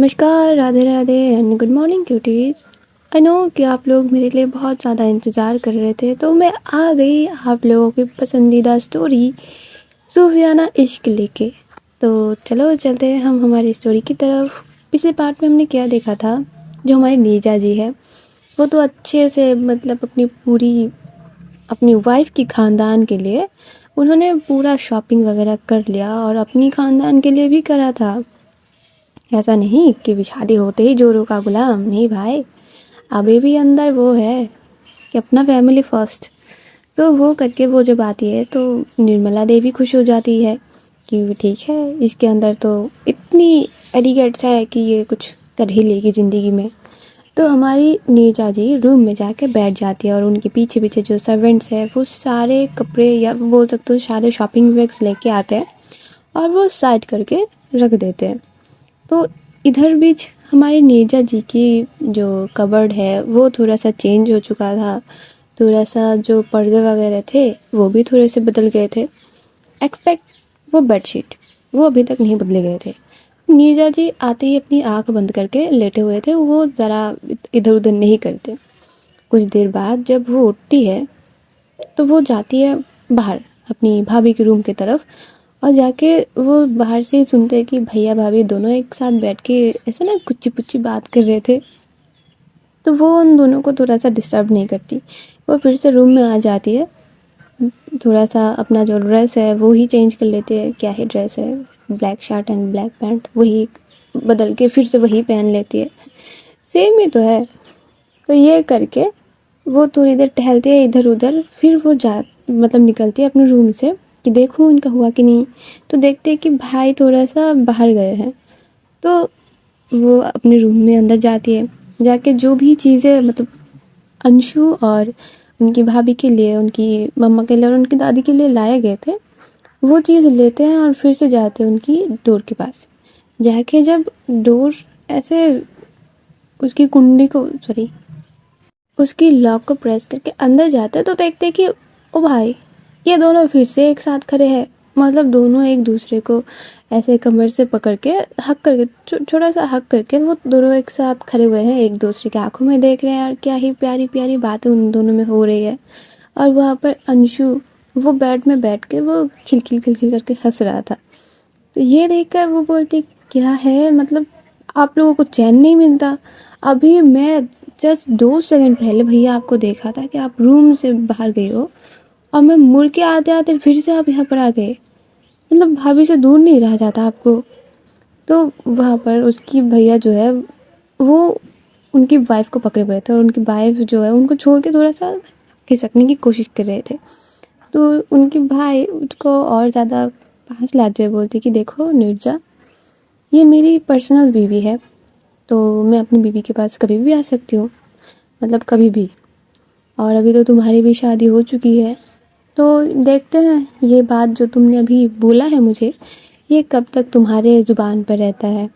नमस्कार, Radhe Radhe and good morning cuties. I know कि आप लोग मेरे लिए बहुत ज़्यादा इंतज़ार कर रहे थे, तो मैं आ गई आप लोगों की पसंदीदा स्टोरी सूफियाना इश्क लेके। तो चलो चलते हैं हम हमारी स्टोरी की तरफ। पिछले पार्ट में हमने क्या देखा था, जो हमारी नीजा जी है वो तो अच्छे से मतलब अपनी वाइफ की ख़ानदान के लिए उन्होंने पूरा शॉपिंग वगैरह कर लिया और अपनी ख़ानदान के लिए भी करा था। ऐसा नहीं कि शादी होते ही जोरों का गुलाम, नहीं भाई, अभी भी अंदर वो है कि अपना फैमिली फर्स्ट। तो वो करके वो जब आती है तो निर्मला देवी खुश हो जाती है कि ठीक है, इसके अंदर तो इतनी एडिगेट्स है कि ये कुछ कर ही लेगी ज़िंदगी में। तो हमारी नीरजा जी रूम में जाके बैठ जाती है और उनके पीछे पीछे जो सर्वेंट्स हैं वो सारे कपड़े या बोल सकते हो सारे शॉपिंग बैग्स लेके आते हैं और वो साइड करके रख देते हैं। तो इधर बीच हमारी नीरजा जी की जो कबर्ड है वो थोड़ा सा चेंज हो चुका था, थोड़ा सा जो पर्दे वगैरह थे वो भी थोड़े से बदल गए थे। एक्सपेक्ट वो बेडशीट, वो अभी तक नहीं बदले गए थे। नीरजा जी आते ही अपनी आंख बंद करके लेटे हुए थे, वो ज़रा इधर उधर नहीं करते। कुछ देर बाद जब वो उठती है तो वो जाती है बाहर अपनी भाभी के रूम की तरफ और जाके वो बाहर से ही सुनते हैं कि भैया भाभी दोनों एक साथ बैठ के ऐसे ना कुछ कुछ बात कर रहे थे। तो वो उन दोनों को थोड़ा सा डिस्टर्ब नहीं करती, वो फिर से रूम में आ जाती है। थोड़ा सा अपना जो ड्रेस है वो ही चेंज कर लेती है, क्या ही ड्रेस है, black shirt and black pant, वही बदल के फिर से वही पहन लेती है, सेम ही तो है। तो ये करके वो थोड़ी देर टहलती है इधर उधर, फिर वो मतलब निकलती है अपने रूम से कि देखूँ उनका हुआ कि नहीं। तो देखते हैं कि भाई थोड़ा सा बाहर गए हैं। तो वो अपने रूम में अंदर जाती है, जाके जो भी चीज़ें मतलब अंशु और उनकी भाभी के लिए, उनकी मम्मा के लिए और उनकी दादी के लिए लाए गए थे, वो चीज़ लेते हैं और फिर से जाते हैं उनकी डोर के पास। जाके जब डोर ऐसे उसकी कुंडी को उसकी लॉक को प्रेस करके अंदर जाते हैं तो देखते हैं कि ओ भाई, ये दोनों फिर से एक साथ खड़े हैं। मतलब दोनों एक दूसरे को ऐसे कमर से पकड़ के हक करके थोड़ा सा हक करके वो दोनों एक साथ खड़े हुए हैं, एक दूसरे की आंखों में देख रहे हैं। यार क्या ही प्यारी प्यारी बातें उन दोनों में हो रही है। और वहाँ पर अंशु वो बेड में बैठ के वो खिलखिल खिलखिल करके हंस रहा था। तो ये देखकर वो बोलती क्या है, मतलब आप लोगों को चैन नहीं मिलता। अभी मैं जस्ट 2 सेकंड पहले भैया आपको देखा था कि आप रूम से बाहर गए हो और मैं मुड़ के आते आते फिर से आप यहाँ पर आ गए। मतलब भाभी से दूर नहीं रहा जाता आपको। तो वहाँ पर उसकी भैया जो है वो उनकी वाइफ को पकड़े हुए थे और उनकी वाइफ जो है उनको छोड़ के थोड़ा सा खिसकने की कोशिश कर रहे थे। तो उनके भाई उसको और ज़्यादा पास लाते हुए बोलते कि देखो नीरजा, ये मेरी पर्सनल बीवी है, तो मैं अपनी बीवी के पास कभी भी आ सकती हूँ, मतलब कभी भी। और अभी तो तुम्हारी भी शादी हो चुकी है, तो देखते हैं ये बात जो तुमने अभी बोला है मुझे, ये कब तक तुम्हारे ज़ुबान पर रहता है।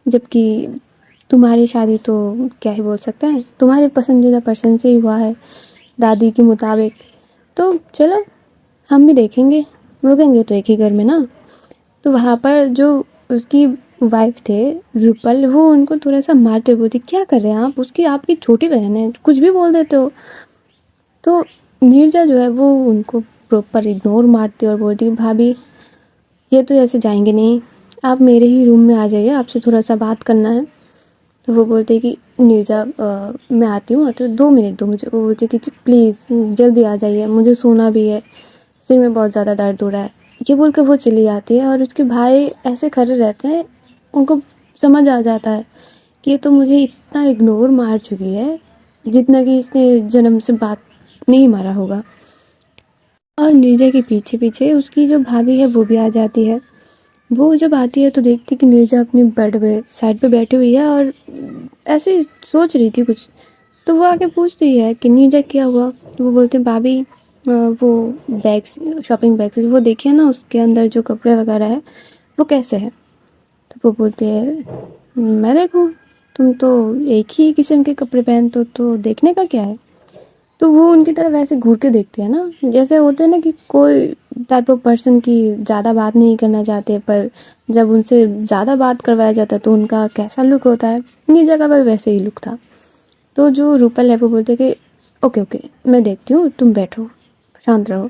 जबकि तुम्हारी शादी तो क्या ही बोल सकते हैं, तुम्हारे पसंदीदा पर्सन से ही हुआ है दादी के मुताबिक। तो चलो हम भी देखेंगे, रुकेंगे तो एक ही घर में ना। तो वहाँ पर जो उसकी वाइफ थे रुपल, वो उनको थोड़ा सा मारते बोलती क्या कर रहे हैं आप, उसकी आपकी छोटी बहन है, कुछ भी बोल देते हो। तो नीरजा जो है वो उनको प्रॉपर इग्नोर मारती और बोलती भाभी ये तो ऐसे जाएंगे नहीं, आप मेरे ही रूम में आ जाइए, आपसे थोड़ा सा बात करना है। तो वो बोलते कि नीरजा मैं आती हूँ 2 मिनट दो मुझे। वो बोलती कि प्लीज़ जल्दी आ जाइए, मुझे सोना भी है, सिर में बहुत ज़्यादा दर्द हो रहा है। ये बोल कर वो चली जाती है और उसके भाई ऐसे खड़े रहते हैं, उनको समझ आ जाता है कि ये तो मुझे इतना इग्नोर मार चुकी है जितना कि इसने जन्म से बात नहीं मारा होगा। और नीरजा के पीछे पीछे उसकी जो भाभी है वो भी आ जाती है। वो जब आती है तो देखती कि नीरजा अपने बेड पे साइड पे बैठी हुई है और ऐसे ही सोच रही थी कुछ। तो वो आके पूछती है कि नीरजा क्या हुआ। तो वो बोलते भाभी वो बैग्स, शॉपिंग बैग्स वो देखिए ना, उसके अंदर जो कपड़े वगैरह है वो कैसे है। तो वो बोलते हैं मैं देखूँ, तुम तो एक ही किस्म के कपड़े पहनते हो तो देखने का क्या है। तो वो उनकी तरफ ऐसे घूर के देखते हैं ना, जैसे होते हैं ना कि कोई टाइप ऑफ पर्सन की ज़्यादा बात नहीं करना चाहते, पर जब उनसे ज़्यादा बात करवाया जाता है तो उनका कैसा लुक होता है, नीचा का भी वैसे ही लुक था। तो जो रूपल है वो बोलते कि ओके ओके मैं देखती हूँ, तुम बैठो शांत रहो।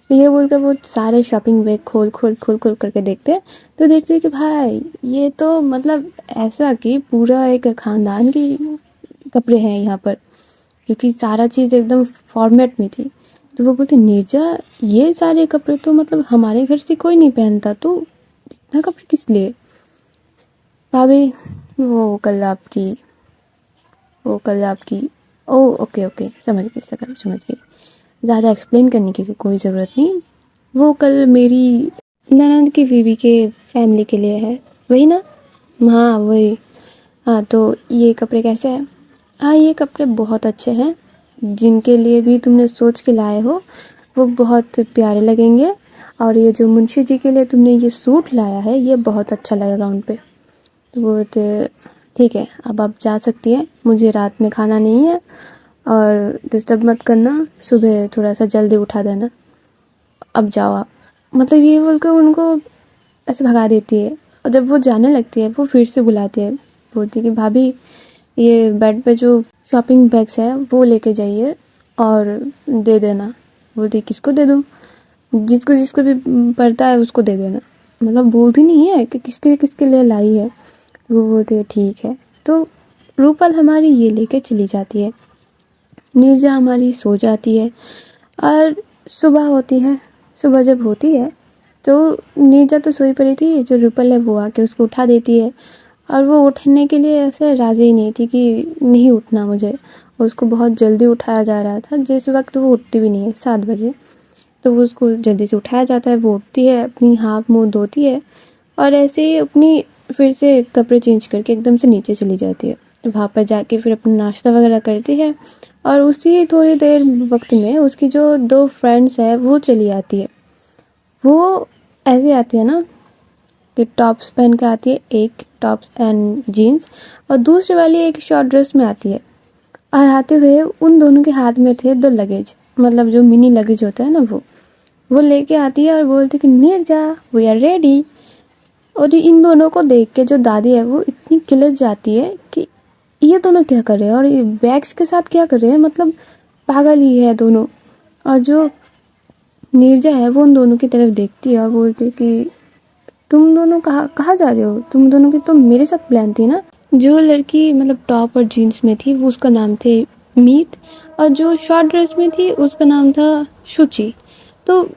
तो ये बोलकर वो सारे शॉपिंग बैग खोल खोल खोल खोल करके देखते हैं। तो देखते हैं कि भाई ये तो मतलब ऐसा कि पूरा एक ख़ानदान की कपड़े हैं यहाँ पर, क्योंकि सारा चीज़ एकदम फॉर्मेट में थी। तो वो बोलती नीरजा ये सारे कपड़े तो मतलब हमारे घर से कोई नहीं पहनता, तो इतना कपड़े किस लिए? भाभी वो कल आपकी ओ ओके ओके समझ गई। ज़्यादा एक्सप्लेन करने की कोई ज़रूरत नहीं, वो कल मेरी ननद की बीवी के फैमिली के लिए है, वही ना? हाँ वही। हाँ तो ये कपड़े कैसे हैं? हाँ ये कपड़े बहुत अच्छे हैं, जिनके लिए भी तुमने सोच के लाए हो वो बहुत प्यारे लगेंगे, और ये जो मुंशी जी के लिए तुमने ये सूट लाया है ये बहुत अच्छा लगेगा उन पे। तो वो बोलते ठीक है अब आप जा सकती हैं, मुझे रात में खाना नहीं है और डिस्टर्ब मत करना, सुबह थोड़ा सा जल्दी उठा देना, अब जाओ आप। मतलब ये बोलकर उनको ऐसे भगा देती है, और जब वो जाने लगती है वो फिर से बुलाती है, बोलती है कि भाभी ये बेड पे जो शॉपिंग बैग्स है वो लेके जाइए और दे देना। बोलती है किसको दे दूँ? जिसको जिसको भी पड़ता है उसको दे देना। मतलब बोलती नहीं है कि किसके किसके लिए लाई है। तो वो बोलती है ठीक है। तो रूपल हमारी ये लेके चली जाती है, नीरजा हमारी सो जाती है, और सुबह होती है। सुबह जब होती है तो नीरजा तो सोई पड़ी थी, जो रूपल है वो आके उसको उठा देती है, और वो उठने के लिए ऐसे राज़ी ही नहीं थी कि नहीं उठना मुझे। उसको बहुत जल्दी उठाया जा रहा था, जिस वक्त वो उठती भी नहीं है 7 बजे। तो वो उसको जल्दी से उठाया जाता है, वो उठती है, अपनी हाथ मुँह धोती है, और ऐसे ही अपनी फिर से कपड़े चेंज करके एकदम से नीचे चली जाती है। तो वहाँ पर जाके फिर अपना नाश्ता वगैरह करती है, और उसी थोड़ी देर वक्त में उसकी जो 2 फ्रेंड्स है वो चली आती है। वो ऐसे आती है ना कि टॉप्स पहन के आती है, एक टॉप्स एंड जीन्स, और दूसरी वाली एक शॉर्ट ड्रेस में आती है। और आते हुए उन दोनों के हाथ में थे 2 लगेज, मतलब जो मिनी लगेज होता है ना वो लेके आती है और बोलती है कि नीरजा वी आर रेडी। और इन दोनों को देख के जो दादी है वो इतनी खिलच जाती है कि ये दोनों क्या कर रहे हैं और ये बैग्स के साथ क्या कर रहे हैं, मतलब पागल ही है दोनों। और जो नीरजा है वो उन दोनों की तरफ देखती है और बोलती है कि तुम दोनों कहाँ जा रहे हो? तुम दोनों की तो मेरे साथ प्लान थी ना। जो लड़की मतलब टॉप और जीन्स में थी वो उसका नाम थे मीत, और जो शॉर्ट ड्रेस में थी उसका नाम था शुचि। तो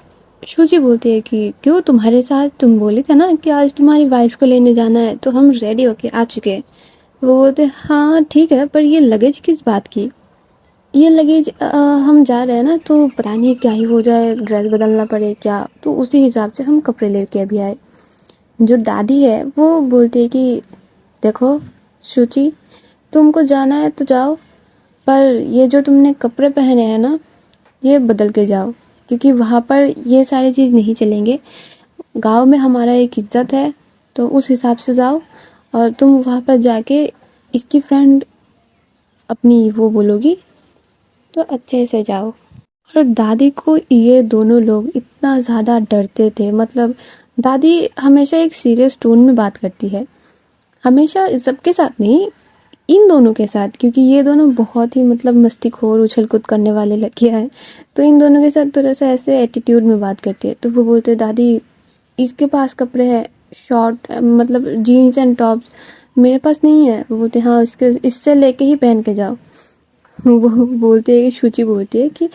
शुचि बोलती है कि क्यों तुम्हारे साथ? तुम बोले थे ना कि आज तुम्हारी वाइफ को लेने जाना है, तो हम रेडी होके आ चुके हैं। वो बोलते हाँ ठीक है, पर ये लगेज किस बात की? ये लगेज हम जा रहे हैं ना, तो पता नहीं क्या ही हो जाए, ड्रेस बदलना पड़े क्या, तो उसी हिसाब से हम कपड़े लेके अभी आए। जो दादी है वो बोलती है कि देखो शुचि, तुमको जाना है तो जाओ, पर ये जो तुमने कपड़े पहने हैं ना ये बदल के जाओ, क्योंकि वहाँ पर ये सारी चीज़ नहीं चलेंगे। गांव में हमारा एक इज्जत है, तो उस हिसाब से जाओ, और तुम वहाँ पर जाके इसकी फ्रेंड अपनी वो बोलोगी तो अच्छे से जाओ। और दादी को ये दोनों लोग इतना ज़्यादा डरते थे, मतलब दादी हमेशा एक सीरियस टोन में बात करती है, हमेशा सबके साथ नहीं, इन दोनों के साथ, क्योंकि ये दोनों बहुत ही मतलब मस्तीखोर उछल कूद करने वाले लड़कियाँ हैं। तो इन दोनों के साथ थोड़ा सा ऐसे एटीट्यूड में बात करती है। तो वो बोलते दादी इसके पास कपड़े हैं शॉर्ट, मतलब जीन्स एंड टॉप्स, मेरे पास नहीं है। वो बोलते हाँ इससे लेके ही पहन के जाओ। वो बोलते हैं कि शुचि बोलती है कि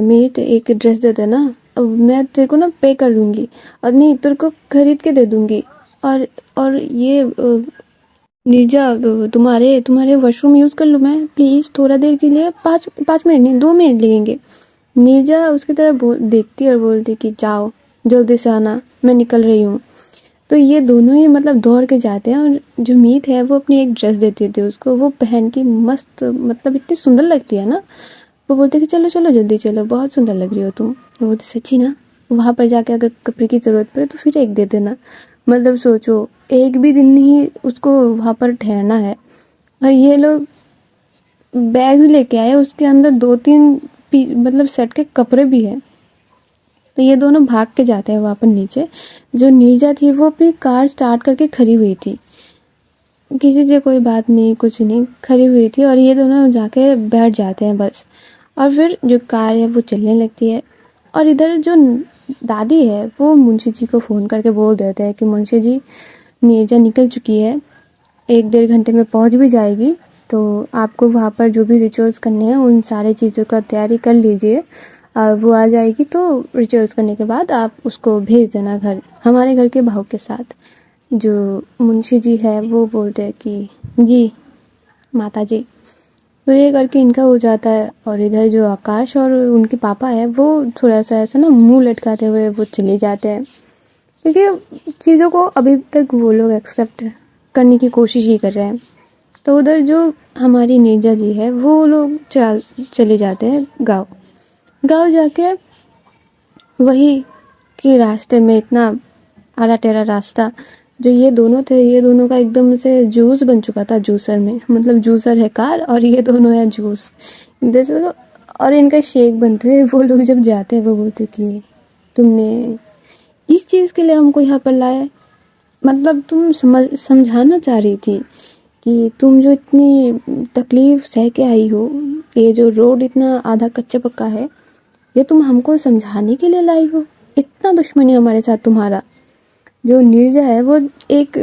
मीत एक ड्रेस दे देना, मैं तेरे को ना पे कर दूंगी, और नहीं तेरे को खरीद के दे दूंगी। और ये नीरजा तुम्हारे वॉशरूम यूज़ कर लूँ मैं प्लीज़, थोड़ा देर के लिए, 5 मिनट नहीं 2 मिनट लगेंगे। नीरजा उसकी तरफ देखती और बोलती कि जाओ जल्दी से आना, मैं निकल रही हूँ। तो ये दोनों ही मतलब दौड़ के जाते हैं, और जो मीत है वो अपनी एक ड्रेस देती थी उसको, वो पहन के मस्त, मतलब इतनी सुंदर लगती है ना। वो बोलते कि चलो चलो जल्दी चलो, बहुत सुंदर लग रही हो तुम। वो बोलते सच्ची ना? वहाँ पर जाके अगर कपड़े की ज़रूरत पड़े तो फिर एक दे देना। मतलब सोचो एक भी दिन नहीं उसको वहाँ पर ठहरना है, और ये लोग बैग्स लेके आए, उसके अंदर 2-3 मतलब सेट के कपड़े भी हैं। तो ये दोनों भाग के जाते हैं वहाँ पर नीचे। जो नीरजा थी वो अपनी कार स्टार्ट करके खड़ी हुई थी, किसी से कोई बात नहीं, कुछ नहीं, खड़ी हुई थी। और ये दोनों जाके बैठ जाते हैं बस। और फिर जो कार है वो चलने लगती है। और इधर जो दादी है वो मुंशी जी को फ़ोन करके बोल देते हैं कि मुंशी जी, नीरजा निकल चुकी है, 1-1.5 घंटे में पहुंच भी जाएगी। तो आपको वहाँ पर जो भी रिचुअल्स करने हैं उन सारे चीज़ों का तैयारी कर लीजिए। और वो आ जाएगी तो रिचुअल्स करने के बाद आप उसको भेज देना घर, हमारे घर के भाव के साथ। जो मुंशी जी है वो बोलते हैं कि जी माता जी। तो ये करके इनका हो जाता है। और इधर जो आकाश और उनके पापा है वो थोड़ा सा ऐसा ना मुंह लटकाते हुए वो चले जाते हैं, क्योंकि चीज़ों को अभी तक वो लोग एक्सेप्ट करने की कोशिश ही कर रहे हैं। तो उधर जो हमारी नीरजा जी है वो लोग चले जाते हैं गाँव जाके वही कि रास्ते में इतना आड़ा टेढ़ा रास्ता, जो ये दोनों थे, ये दोनों का एकदम से जूस बन चुका था जूसर में, मतलब जूसर है कार और ये दोनों है जूस जैसे। तो और इनका शेक बनते हैं। वो लोग जब जाते हैं वो बोलते कि तुमने इस चीज़ के लिए हमको यहाँ पर लाया, मतलब तुम समझाना चाह रही थी कि तुम जो इतनी तकलीफ सह के आई हो, ये जो रोड इतना आधा कच्चा पक्का है, ये तुम हमको समझाने के लिए लाई हो? इतना दुश्मनी हमारे साथ तुम्हारा? जो नीरजा है वो एक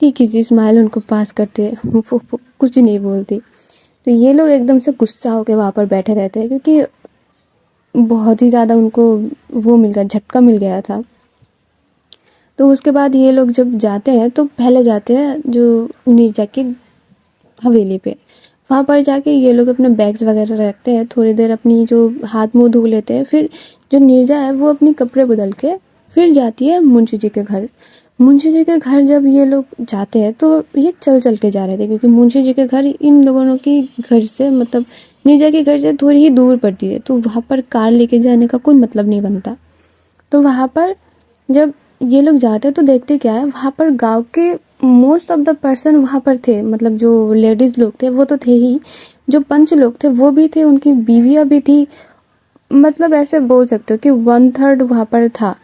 तीखी सी स्माइल उनको पास करते हैं, वो कुछ नहीं बोलती। तो ये लोग एकदम से गुस्सा होकर वहाँ पर बैठे रहते हैं, क्योंकि बहुत ही ज़्यादा उनको वो मिल गया, झटका मिल गया था। तो उसके बाद ये लोग जब जाते हैं तो पहले जाते हैं जो नीरजा की हवेली पे। वहाँ पर जाके ये लोग अपने बैग्स वगैरह रखते हैं, थोड़ी देर अपनी जो हाथ मुंह धो लेते हैं। फिर जो नीरजा है वो अपनी कपड़े बदल के फिर जाती है मुंशी जी के घर। मुंशी जी के घर जब ये लोग जाते हैं तो ये चल के जा रहे थे, क्योंकि मुंशी जी के घर इन लोगों की घर से, मतलब नीरजा के घर से थोड़ी ही दूर पड़ती है। तो वहाँ पर कार लेके जाने का कोई मतलब नहीं बनता। तो वहाँ पर जब ये लोग जाते तो देखते क्या है, वहाँ पर गांव के मोस्ट ऑफ द पर्सन वहाँ पर थे, मतलब जो लेडीज़ लोग थे वो तो थे ही, जो पंच लोग थे वो भी थे, उनकी बीवियाँ भी थी, मतलब ऐसे बोल सकते हो कि 1/3 वहाँ पर था।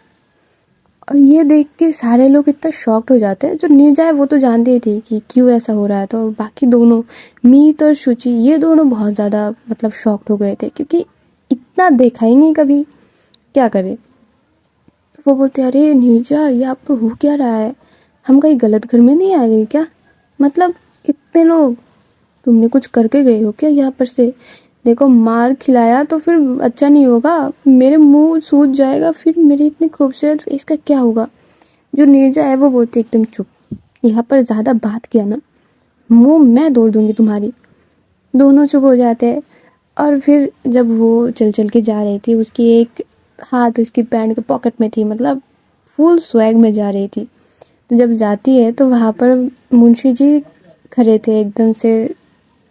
और ये देख के सारे लोग इतना शॉक्ड हो जाते हैं। जो नीरजा है वो तो जानती ही थी कि क्यों ऐसा हो रहा है, तो बाकी दोनों मीत और शुचि ये दोनों बहुत ज़्यादा मतलब शॉक्ड हो गए थे, क्योंकि इतना देखा ही नहीं कभी, क्या करें। वो बोलते अरे नीरजा, ये आप पर हो क्या रहा है? हम कहीं गलत घर में नहीं आ गए क्या? मतलब इतने लोग, तुमने कुछ करके गए हो क्या यहाँ पर से? देखो मार खिलाया तो फिर अच्छा नहीं होगा, मेरे मुंह सूज जाएगा, फिर मेरी इतनी खूबसूरत फेस का क्या होगा? जो नीरजा है वो बोलती एकदम चुप, यहाँ पर ज़्यादा बात किया ना मुंह मैं तोड़ दूंगी तुम्हारी। दोनों चुप हो जाते हैं। और फिर जब वो चल के जा रही थी, उसकी एक हाथ उसकी पैंट के पॉकेट में थी, मतलब फुल स्वैग में जा रही थी। तो जब जाती है तो वहाँ पर मुंशी जी खड़े थे एकदम से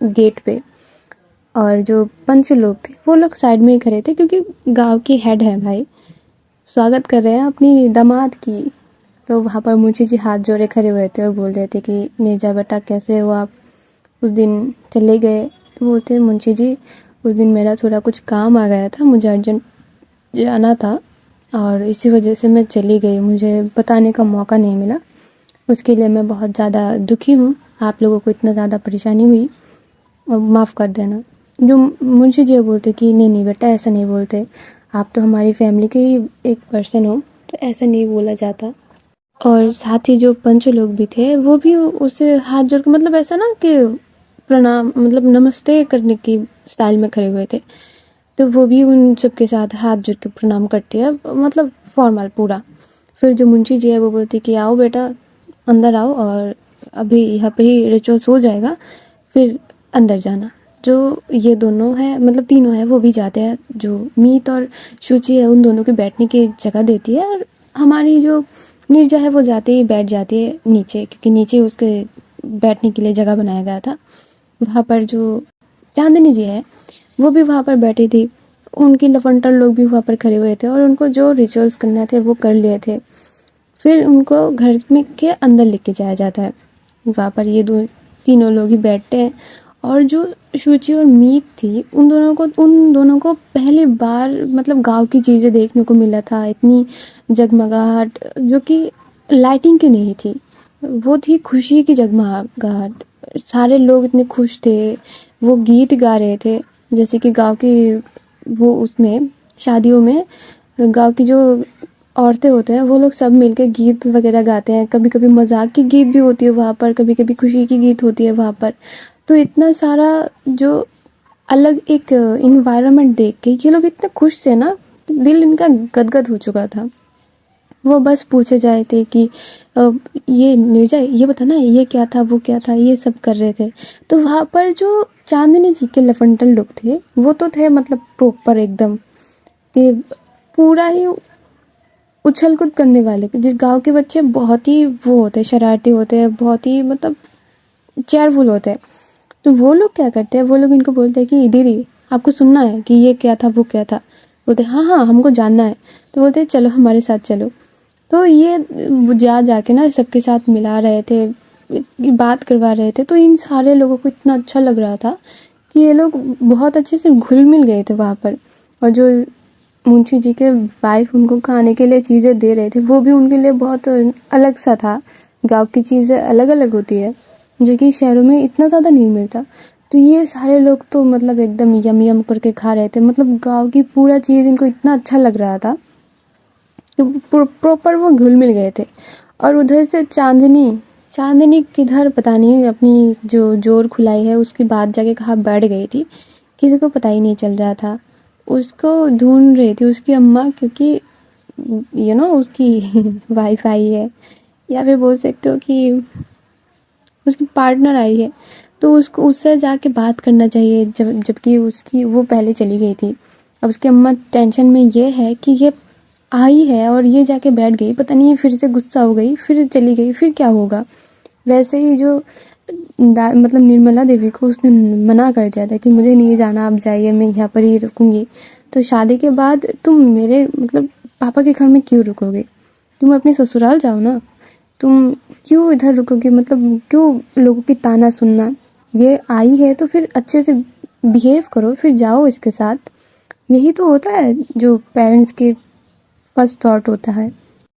गेट पे, और जो पंच लोग थे वो लोग साइड में ही खड़े थे, क्योंकि गांव की हेड है भाई, स्वागत कर रहे हैं अपनी दामाद की। तो वहाँ पर मुंशी जी हाथ जोड़े खड़े हुए थे और बोल रहे थे कि नीरजा बेटा कैसे हो आप, उस दिन चले गए? तो बोलते मुंशी जी उस दिन मेरा थोड़ा कुछ काम आ गया था, मुझे अर्जेंट जाना था और इसी वजह से मैं चली गई, मुझे बताने का मौका नहीं मिला, उसके लिए मैं बहुत ज़्यादा दुखी हूँ, आप लोगों को इतना ज़्यादा परेशानी हुई और माफ़ कर देना। जो मुंशी जी बोलते कि नहीं बेटा ऐसा नहीं बोलते, आप तो हमारी फैमिली के ही एक पर्सन हो, तो ऐसा नहीं बोला जाता। और साथ ही जो पंच लोग भी थे वो भी उसे हाथ जोड़ के, मतलब ऐसा ना कि प्रणाम, मतलब नमस्ते करने की स्टाइल में खड़े हुए थे। तो वो भी उन सबके साथ हाथ जोड़ के प्रणाम करते हैं, मतलब फॉर्मल पूरा। फिर जो मुंशी जी है वो बोलती कि आओ बेटा अंदर आओ, और अभी यहाँ पे ही रिचुअल्स हो जाएगा, फिर अंदर जाना। जो ये दोनों है, मतलब तीनों है, वो भी जाते हैं। जो मीत और शुचि है उन दोनों के बैठने की जगह देती है, और हमारी जो नीरजा है वो जाते ही बैठ जाती है नीचे, क्योंकि नीचे उसके बैठने के लिए जगह बनाया गया था। वहाँ पर जो चांदनी जी है वो भी वहाँ पर बैठी थी, उनकी लफंटर लोग भी वहाँ पर खड़े हुए थे, और उनको जो रिचुअल्स करना थे वो कर लिए थे। फिर उनको घर में के अंदर लेके जाया जाता है। वहाँ पर ये तीनों लोग ही बैठते हैं, और जो शुचि और मीत थी, उन दोनों को पहली बार मतलब गाँव की चीज़ें देखने को मिला था। इतनी जगमगाहट जो कि लाइटिंग की नहीं थी, वो थी खुशी की जगमगाहट। सारे लोग इतने खुश थे, वो गीत गा रहे थे। जैसे कि गाँव की वो उसमें शादियों में गाँव की जो औरतें होते हैं वो लोग सब मिलके गीत वगैरह गाते हैं। कभी-कभी मज़ाक की गीत भी होती है वहाँ पर, कभी-कभी खुशी की गीत होती है वहाँ पर। तो इतना सारा जो अलग एक एनवायरनमेंट देख के ये लोग इतने खुश थे ना, दिल इनका गदगद हो चुका था। वो बस पूछे जाए थे कि ये न्यूजा ये बता ना, ये क्या था, वो क्या था, ये सब कर रहे थे। तो वहाँ पर जो चांदनी जी के लफंटन लोग थे, वो तो थे मतलब प्रॉपर एकदम कि पूरा ही उछल कूद करने वाले। जिस गाँव के बच्चे बहुत ही वो होते हैं, शरारती होते हैं, बहुत ही मतलब चेयरफुल होते हैं। तो वो लोग क्या करते हैं, वो लोग इनको बोलते हैं कि दीदी आपको सुनना है कि ये क्या था, वो क्या था। बोलते हाँ हाँ हमको जानना है। तो बोलते चलो हमारे साथ चलो। तो ये जाके ना सबके साथ मिला रहे थे, बात करवा रहे थे। तो इन सारे लोगों को इतना अच्छा लग रहा था कि ये लोग बहुत अच्छे से घुल मिल गए थे वहाँ पर। और जो मुंशी जी के वाइफ उनको खाने के लिए चीज़ें दे रहे थे, वो भी उनके लिए बहुत अलग सा था। गाँव की चीज़ें अलग अलग होती है जो कि शहरों में इतना ज़्यादा नहीं मिलता। तो ये सारे लोग तो मतलब एकदम यम यम करके खा रहे थे। मतलब गाँव की पूरा चीज़ इनको इतना अच्छा लग रहा था कि प्रॉपर वो घुल मिल गए थे। और उधर से चांदनी किधर पता नहीं अपनी जो जोर खुलाई है उसके बाद जाके कहाँ बैठ गई थी, किसी को पता ही नहीं चल रहा था। उसको ढूंढ रही थी उसकी अम्मा, क्योंकि उसकी वाइफ आई है, या फिर बोल सकते हो कि उसकी पार्टनर आई है। तो उसको उससे जाके बात करना चाहिए, जबकि उसकी वो पहले चली गई थी। अब उसकी अम्मा टेंशन में ये है कि ये आई है और ये जाके बैठ गई, पता नहीं फिर से गुस्सा हो गई, फिर चली गई, फिर क्या होगा। वैसे ही जो मतलब निर्मला देवी को उसने मना कर दिया था कि मुझे नहीं जाना, आप जाइए, मैं यहाँ पर ही रुकूंगी। तो शादी के बाद तुम मेरे मतलब पापा के घर में क्यों रुकोगे, तुम अपने ससुराल जाओ ना, तुम क्यों इधर रुकोगे, मतलब क्यों लोगों की ताना सुनना। ये आई है तो फिर अच्छे से बिहेव करो, फिर जाओ इसके साथ। यही तो होता है जो पेरेंट्स के फर्स्ट थॉट होता है।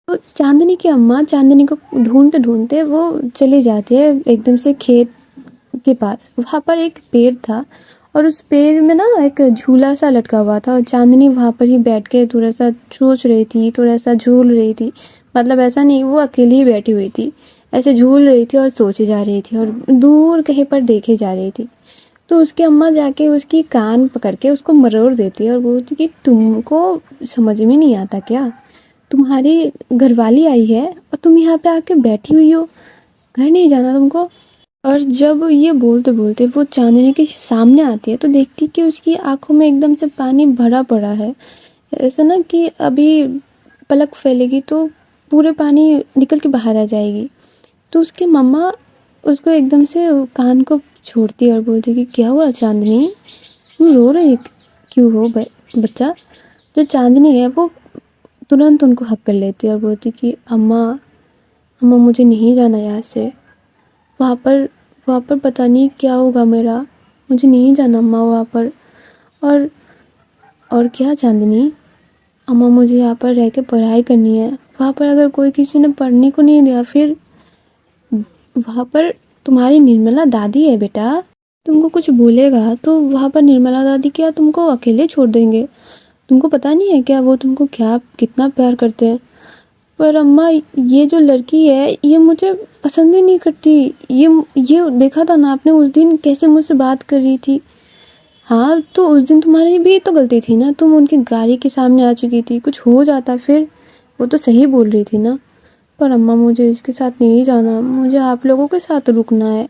तो चांदनी की अम्मा चांदनी को ढूंढते ढूंढते वो चली जाती है एकदम से खेत के पास। वहाँ पर एक पेड़ था और उस पेड़ में ना एक झूला सा लटका हुआ था, और चांदनी वहाँ पर ही बैठ के थोड़ा सा सोच रही थी, थोड़ा सा झूल रही थी। मतलब ऐसा नहीं वो अकेली ही बैठी हुई थी, ऐसे झूल रही थी और सोचे जा रही थी और दूर कहीं पर देखे जा रही थी। तो उसकी अम्मा जाके उसकी कान पकड़ के उसको मरोड़ देती है और बोलती कि तुमको समझ में नहीं आता क्या, तुम्हारी घरवाली आई है और तुम यहाँ पे आके बैठी हुई हो, घर नहीं जाना तुमको। और जब ये बोलते बोलते वो चांदनी के सामने आती है तो देखती कि उसकी आंखों में एकदम से पानी भरा पड़ा है। ऐसा ना कि अभी पलक फैलेगी तो पूरे पानी निकल के बाहर आ जाएगी। तो उसकी मम्मा उसको एकदम से कान को छोड़ती है और बोलती कि क्या हुआ चांदनी, तुम रो रही क्यों हो बच्चा। जो चांदनी है वो तुरंत उनको हक कर लेती है और बोलती कि अम्मा अम्मा मुझे नहीं जाना यहाँ से, वहाँ पर पता नहीं क्या होगा मेरा, मुझे नहीं जाना अम्मा वहाँ पर। और क्या चांदनी, अम्मा मुझे यहाँ पर रह के पढ़ाई करनी है, वहाँ पर अगर कोई किसी ने पढ़ने को नहीं दिया फिर वहाँ पर तुम्हारी निर्मला दादी है बेटा, तुमको कुछ बोलेगा तो वहाँ पर निर्मला दादी क्या तुमको अकेले छोड़ देंगे। तुमको पता नहीं है क्या वो तुमको क्या कितना प्यार करते हैं। पर अम्मा ये जो लड़की है ये मुझे पसंद ही नहीं करती, ये देखा था ना आपने उस दिन कैसे मुझसे बात कर रही थी। हाँ तो उस दिन तुम्हारी भी तो गलती थी ना, तुम उनकी गाड़ी के सामने आ चुकी थी, कुछ हो जाता फिर। वो तो सही बोल रही थी ना। पर अम्मा मुझे इसके साथ नहीं जाना, मुझे आप लोगों के साथ रुकना है।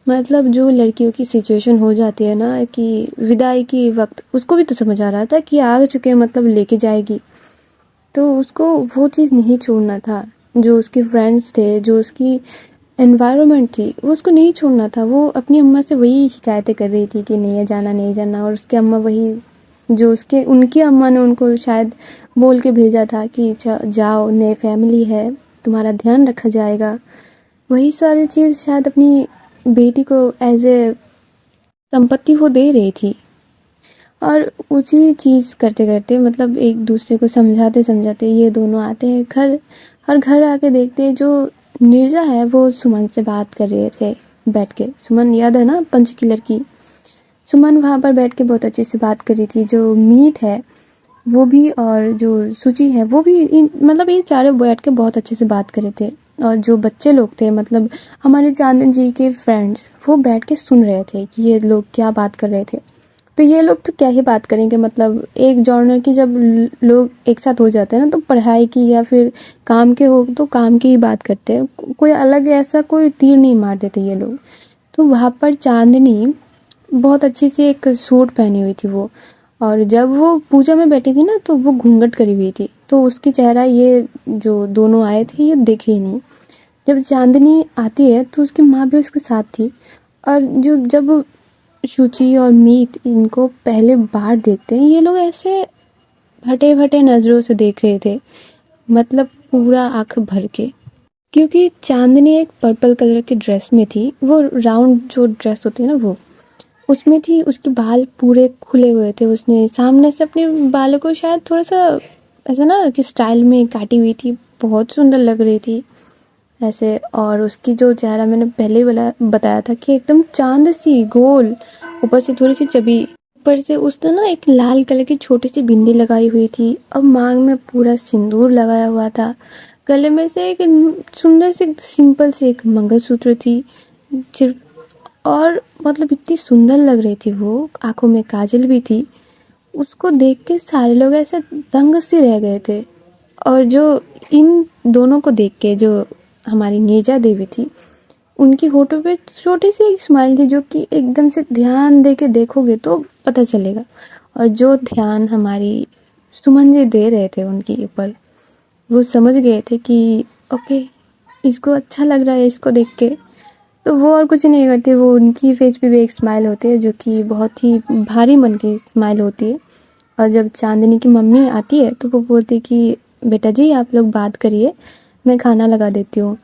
मतलब जो लड़कियों की सिचुएशन हो जाती है ना कि विदाई की वक्त, उसको भी तो समझ आ रहा था कि आ चुके हैं मतलब लेके जाएगी, तो उसको वो चीज़ नहीं छोड़ना था। जो उसके फ्रेंड्स थे, जो उसकी एनवायरनमेंट थी, वो उसको नहीं छोड़ना था। वो अपनी अम्मा से वही शिकायतें कर रही थी कि नहीं जाना नहीं जाना, और उसकी अम्मा वही जो उनकी अम्मा ने उनको शायद बोल के भेजा था कि जाओ, नए फैमिली है, तुम्हारा ध्यान रखा जाएगा। वही सारी चीज़ शायद अपनी बेटी को एज ए संपत्ति वो दे रही थी। और उसी चीज़ करते करते मतलब एक दूसरे को समझाते समझाते ये दोनों आते हैं घर, और घर आके देखते हैं जो नीरजा है वो सुमन से बात कर रहे थे बैठ के। सुमन याद है ना, पंच की लड़की। सुमन वहाँ पर बैठ के बहुत अच्छे से बात कर रही थी। जो मीत है वो भी और जो सूची है वो भी मतलब ये चारों बैठ के बहुत अच्छे से बात कर रहे थे। और जो बच्चे लोग थे मतलब हमारे चांदन जी के फ्रेंड्स, वो बैठ के सुन रहे थे कि ये लोग क्या बात कर रहे थे। तो ये लोग तो क्या ही बात करेंगे, मतलब एक जॉनर की जब लोग एक साथ हो जाते हैं ना, तो पढ़ाई की या फिर काम के हो तो काम की ही बात करते हैं, कोई अलग ऐसा कोई तीर नहीं मार देते ये लोग। तो वहाँ पर चांदनी बहुत अच्छी सी एक सूट पहनी हुई थी वो, और जब वो पूजा में बैठी थी ना तो वो घूंघट करी हुई थी, तो उसकी चेहरा ये जो दोनों आए थे ये देखे ही नहीं। जब चांदनी आती है तो उसकी माँ भी उसके साथ थी, और जब शुचि और मीत इनको पहले बार देखते हैं, ये लोग ऐसे फटे फटे नज़रों से देख रहे थे, मतलब पूरा आँख भर के। क्योंकि चांदनी एक पर्पल कलर की ड्रेस में थी, वो राउंड जो ड्रेस होती है ना वो उसमें थी। उसके बाल पूरे खुले हुए थे, उसने सामने से अपने बालों को शायद थोड़ा सा ऐसा ना कि स्टाइल में काटी हुई थी, बहुत सुंदर लग रही थी ऐसे। और उसकी जो चेहरा मैंने पहले ही बताया था कि एकदम चांद सी गोल, ऊपर से थोड़ी सी चबी, ऊपर से उसने ना एक लाल कलर की छोटी सी बिंदी लगाई हुई थी, और मांग में पूरा सिंदूर लगाया हुआ था। गले में से एक सुंदर सी सिंपल सी एक मंगलसूत्र थी सिर्फ, और मतलब इतनी सुंदर लग रही थी वो, आंखों में काजल भी थी। उसको देख के सारे लोग ऐसे दंग से रह गए थे। और जो इन दोनों को देख के जो हमारी नीरजा देवी थी, उनकी होठों पे छोटी सी एक स्माइल थी जो कि एकदम से ध्यान दे के देखोगे तो पता चलेगा। और जो ध्यान हमारी सुमन जी दे रहे थे उनके ऊपर, वो समझ गए थे कि ओके इसको अच्छा लग रहा है इसको देख के, तो वो और कुछ नहीं करती। वो उनकी फेस पे भी एक स्माइल होती है जो कि बहुत ही भारी मन की स्माइल होती है। और जब चांदनी की मम्मी आती है तो वो बोलती है कि बेटा जी आप लोग बात करिए, मैं खाना लगा देती हूँ।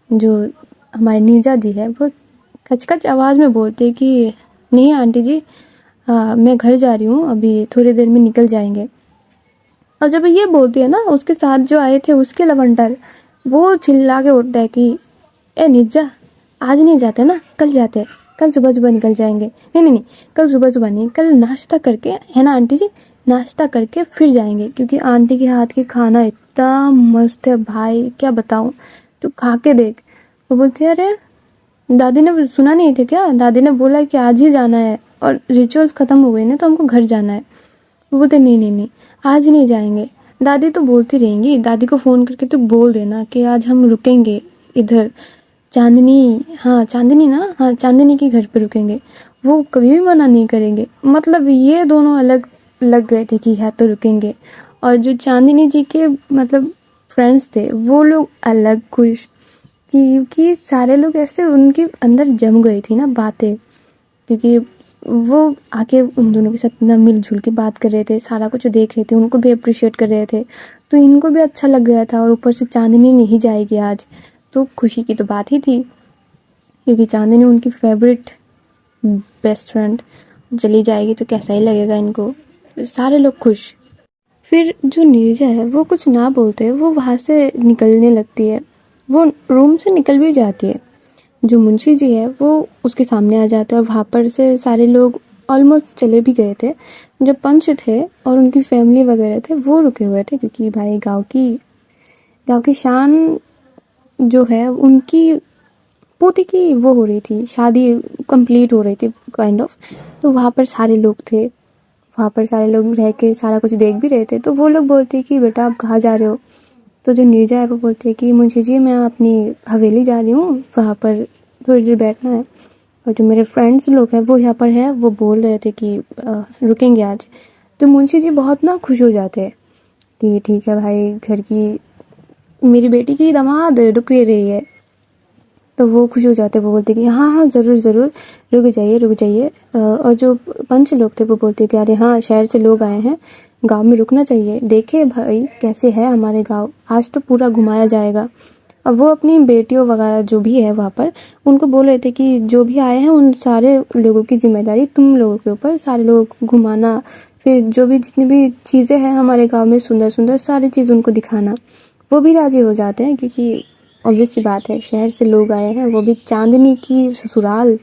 जो हमारी नीरजा जी है वो खचखच आवाज़ में बोलती है कि नहीं आंटी जी, मैं घर जा रही हूँ, अभी थोड़ी देर में निकल जाएंगे। और जब ये बोलती है ना, उसके साथ जो आए थे उसके लवंडर वो चिल्ला के उठता है कि ए नीरजा, आज नहीं जाते ना, कल जाते हैं, कल सुबह सुबह निकल जाएंगे। नहीं नहीं नहीं, कल सुबह सुबह नहीं, कल नाश्ता करके, है ना आंटी जी, नाश्ता करके फिर जाएंगे, क्योंकि आंटी के हाथ की खाना इतना मस्त है भाई, क्या बताऊँ, तू खा के देख। वो बोलती है अरे दादी ने सुना नहीं थे क्या, दादी ने बोला कि आज ही जाना है और रिचुअल्स ख़त्म हो गए ना तो हमको घर जाना है। वो बोलते नहीं नहीं नहीं, आज नहीं जाएंगे। दादी तो बोलती रहेंगी, दादी को फ़ोन करके तो बोल देना कि आज हम रुकेंगे इधर, चांदनी, हाँ चांदनी ना, हाँ चांदनी के घर पे रुकेंगे, वो कभी भी मना नहीं करेंगे। मतलब ये दोनों अलग लग गए थे कि है तो रुकेंगे। और जो चांदनी जी के मतलब फ्रेंड्स थे वो लोग अलग खुश, क्योंकि सारे लोग ऐसे उनके अंदर जम गई थी ना बातें, क्योंकि वो आके उन दोनों के साथ इतना मिलजुल के बात कर रहे थे, सारा कुछ देख रहे थे, उनको भी अप्रिशिएट कर रहे थे, तो इनको भी अच्छा लग गया था। और ऊपर से चांदनी नहीं जाएगी आज, तो खुशी की तो बात ही थी, क्योंकि चांदनी उनकी फेवरेट बेस्ट फ्रेंड चली जाएगी तो कैसा ही लगेगा इनको। सारे लोग खुश। फिर जो नीरजा है वो कुछ ना बोलते, वो वहाँ से निकलने लगती है, वो रूम से निकल भी जाती है। जो मुंशी जी है वो उसके सामने आ जाते हैं, और वहाँ पर से सारे लोग ऑलमोस्ट चले भी गए थे। जो पंच थे और उनकी फैमिली वगैरह थे वो रुके हुए थे, क्योंकि भाई गांव की शान जो है उनकी पोती की वो हो रही थी, शादी कंप्लीट हो रही थी काइंड ऑफ। तो वहाँ पर सारे लोग थे, वहाँ पर सारे लोग रह के सारा कुछ देख भी रहे थे। तो वो लोग बोलते कि बेटा आप कहाँ जा रहे हो। तो जो नीरजा है वो बोलते हैं कि मुंशी जी मैं अपनी हवेली जा रही हूँ, वहाँ पर थोड़ी देर बैठना है। और जो मेरे फ्रेंड्स लोग हैं वो यहाँ पर है, वो बोल रहे थे कि रुकेंगे आज। तो मुंशी जी बहुत ना खुश हो जाते हैं कि ठीक है भाई, घर की मेरी बेटी की दामाद रुक रही है। तो वो खुश हो जाते, वो बोलते कि हाँ हाँ ज़रूर ज़रूर, रुक जाइए रुक जाइए। और जो पंच लोग थे वो बोलते कि अरे हाँ शहर से लोग आए हैं, गांव में रुकना चाहिए, देखे भाई कैसे है हमारे गांव, आज तो पूरा घुमाया जाएगा। अब वो अपनी बेटियों वगैरह जो भी है वहाँ पर उनको बोल रहे थे कि जो भी आए हैं उन सारे लोगों की जिम्मेदारी तुम लोगों के ऊपर, सारे लोगों को घुमाना, फिर जो भी जितनी भी चीज़ें हैं हमारे गांव में सुंदर सुंदर सारी चीज़ उनको दिखाना। वो भी राज़ी हो जाते हैं क्योंकि ऑब्वियस सी बात है, शहर से लोग आए हैं, वो भी चांदनी की ससुराल,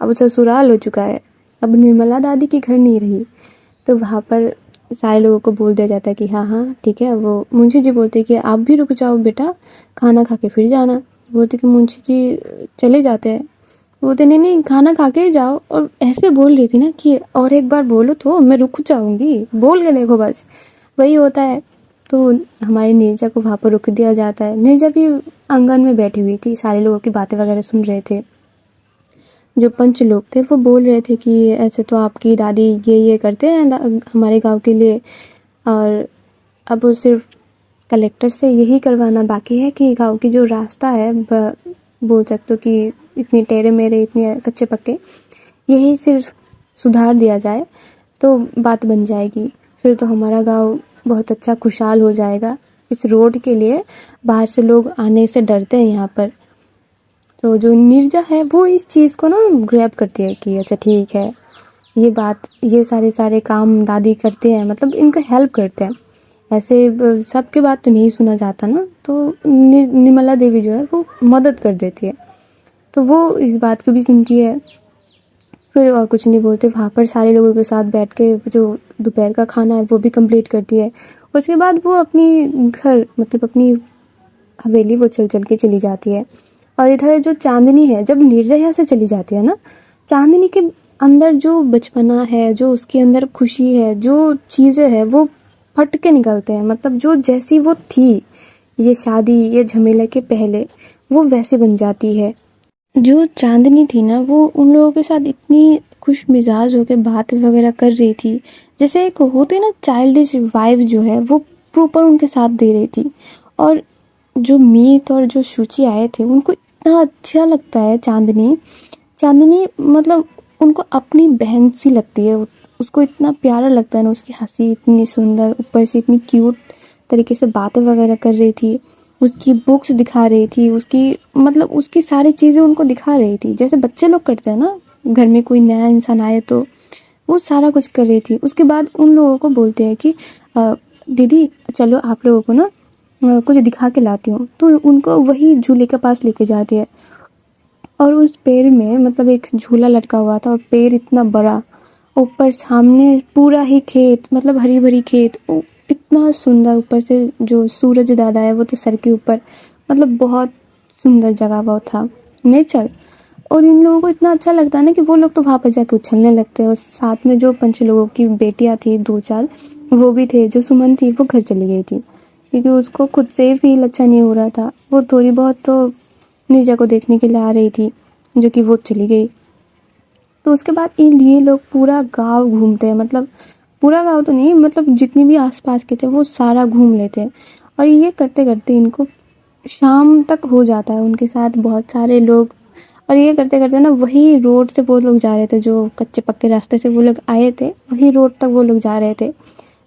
अब ससुराल हो चुका है, अब निर्मला दादी की घर नहीं रही। तो वहाँ पर सारे लोगों को बोल दिया जाता है कि हाँ हाँ ठीक है। वो मुंशी जी बोलते कि आप भी रुक जाओ बेटा, खाना खा के फिर जाना। बोलते कि मुंशी जी चले जाते हैं। बोलते नहीं नहीं खाना खा के ही जाओ। और ऐसे बोल रही थी ना कि और एक बार बोलो तो मैं रुक जाऊंगी, बोल के देखो बस, वही होता है। तो हमारी नीरजा को वहाँ पर रुक दिया जाता है। नीरजा भी आंगन में बैठी हुई थी, सारे लोगों की बातें वगैरह सुन रहे थे। जो पंच लोग थे वो बोल रहे थे कि ऐसे तो आपकी दादी ये करते हैं हमारे गांव के लिए, और अब वो सिर्फ कलेक्टर से यही करवाना बाकी है कि गांव की जो रास्ता है बोल सकते हो कि इतने टेढ़े मेढ़े इतने कच्चे पक्के, यही सिर्फ सुधार दिया जाए तो बात बन जाएगी। फिर तो हमारा गांव बहुत अच्छा खुशहाल हो जाएगा। इस रोड के लिए बाहर से लोग आने से डरते हैं यहाँ पर। तो जो नीरजा है वो इस चीज़ को ना ग्रैब करती है कि अच्छा ठीक है, ये बात, ये सारे काम दादी करते हैं, मतलब इनको हेल्प करते हैं। ऐसे सबके बात तो नहीं सुना जाता ना, तो निर्मला देवी जो है वो मदद कर देती है। तो वो इस बात को भी सुनती है, फिर और कुछ नहीं बोलते। वहाँ पर सारे लोगों के साथ बैठ के जो दोपहर का खाना है वो भी कंप्लीट करती है। उसके बाद वो अपनी घर, मतलब अपनी हवेली, वो चल के चली जाती है। और इधर जो चांदनी है, जब नीरजा यहाँ से चली जाती है ना, चांदनी के अंदर जो बचपना है, जो उसके अंदर खुशी है, जो चीज़ें हैं वो फट के निकलते हैं। मतलब जो जैसी वो थी ये शादी ये झमेले के पहले, वो वैसे बन जाती है। जो चांदनी थी ना वो उन लोगों के साथ इतनी खुश मिजाज होकर बात वगैरह कर रही थी, जैसे एक होते ना चाइल्डिश वाइब जो है वो प्रॉपर उनके साथ दे रही थी। और जो मीत और जो शुचि आए थे उनको इतना अच्छा लगता है चांदनी मतलब उनको अपनी बहन सी लगती है। उसको इतना प्यारा लगता है ना, उसकी हंसी इतनी सुंदर, ऊपर से इतनी क्यूट तरीके से बातें वगैरह कर रही थी, उसकी बुक्स दिखा रही थी, उसकी मतलब उसकी सारी चीज़ें उनको दिखा रही थी, जैसे बच्चे लोग करते हैं ना, घर में कोई नया इंसान आए तो वो सारा कुछ कर रही थी। उसके बाद उन लोगों को बोलते हैं कि दीदी चलो आप लोगों को ना कुछ दिखा के लाती हूँ। तो उनको वही झूले के पास लेके जाती है, और उस पेड़ में मतलब एक झूला लटका हुआ था, और पेड़ इतना बड़ा, ऊपर सामने पूरा ही खेत, मतलब हरी भरी खेत, इतना सुंदर। ऊपर से जो सूरज दादा है वो तो सर के ऊपर, मतलब बहुत सुंदर जगह वो था, नेचर। और इन लोगों को इतना अच्छा लगता है ना कि वो लोग तो वहाँ पर जाके उछलने लगते हैं। और साथ में जो पंच लोगों की बेटियाँ थी 2-4, वो भी थे। जो सुमन थी वो घर चली गई थी क्योंकि उसको खुद से फील अच्छा नहीं हो रहा था। वो थोड़ी बहुत तो नीरजा को देखने के लिए आ रही थी, जो कि वो चली गई। तो उसके बाद ये लोग पूरा गांव घूमते हैं, मतलब पूरा गांव तो नहीं, मतलब जितनी भी आसपास के थे वो सारा घूम लेते हैं। और ये करते करते इनको शाम तक हो जाता है, उनके साथ बहुत सारे लोग। और ये करते करते ना वही रोड से वो लोग जा रहे थे, जो कच्चे पक्के रास्ते से वो लोग आए थे, वही रोड तक वो लोग जा रहे थे।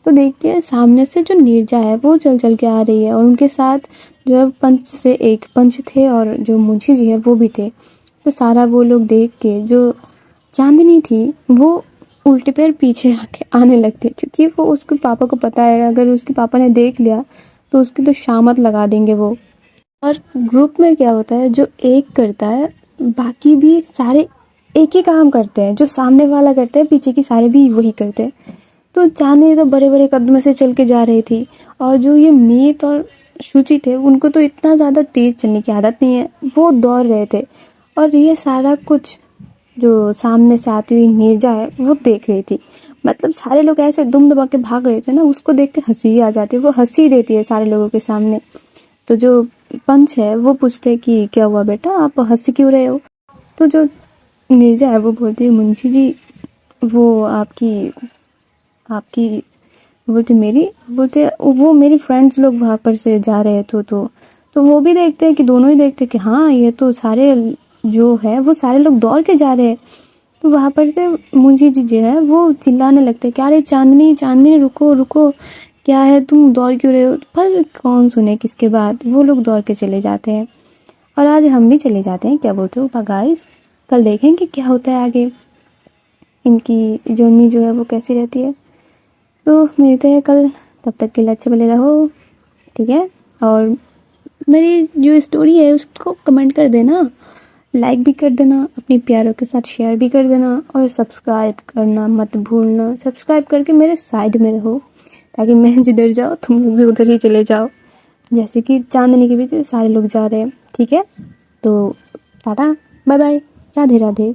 तो देखते हैं सामने से जो नीरजा है वो चल के आ रही है, और उनके साथ जो है पंच से एक पंच थे और जो मुंशी जी है वो भी थे। तो सारा वो लोग देख के जो चांदनी थी वो उल्टे पैर पीछे आके आने लगती है, क्योंकि वो उसके पापा को पता है अगर उसके पापा ने देख लिया तो उसकी तो शामत लगा देंगे वो। और ग्रुप में क्या होता है, जो एक करता है बाकी भी सारे एक ही काम करते हैं, जो सामने वाला करते हैं पीछे की सारे भी वही करते हैं। तो चांदनी तो बड़े बड़े कदमों से चल के जा रही थी, और जो ये मीत और शुचि थे उनको तो इतना ज़्यादा तेज़ चलने की आदत नहीं है, वो दौड़ रहे थे। और ये सारा कुछ जो सामने से आती हुई नीरजा है वो देख रही थी। मतलब सारे लोग ऐसे दुम दबा के भाग रहे थे ना, उसको देख के हंसी आ जाती है, वो हंसी देती है सारे लोगों के सामने। तो जो पंच है वो पूछते हैं कि क्या हुआ बेटा, आप हंसी क्यों रहे हो। तो जो नीरजा है वो बोलती है मुंशी जी वो आपकी आपकी बोलते मेरी, बोलते वो मेरी फ्रेंड्स लोग वहाँ पर से जा रहे थे। तो वो भी देखते हैं कि दोनों ही देखते हैं कि हाँ ये तो सारे जो है वो सारे लोग दौड़ के जा रहे हैं। तो वहाँ पर से मुंशी जी जो है वो चिल्लाने लगते हैं कि अरे चांदनी चांदनी रुको रुको, क्या है तुम दौड़ क्यों रहे हो, पर कौन सुने किसके बात, वो लोग दौड़ के चले जाते हैं और आज हम भी चले जाते हैं। क्या बोलते हो गाइस, कल देखेंगे क्या होता है आगे, इनकी जर्नी जो है वो कैसी रहती है। तो मिलते हैं कल, तब तक के लिए अच्छे भले रहो, ठीक है। और मेरी जो स्टोरी है उसको कमेंट कर देना, लाइक भी कर देना, अपने प्यारों के साथ शेयर भी कर देना और सब्सक्राइब करना मत भूलना। सब्सक्राइब करके मेरे साइड में रहो ताकि मैं जिधर जाऊँ तुम लोग भी उधर ही चले जाओ, जैसे कि चांदनी के पीछे सारे लोग जा रहे हैं, ठीक है। तो tata bye bye, Radhe Radhe.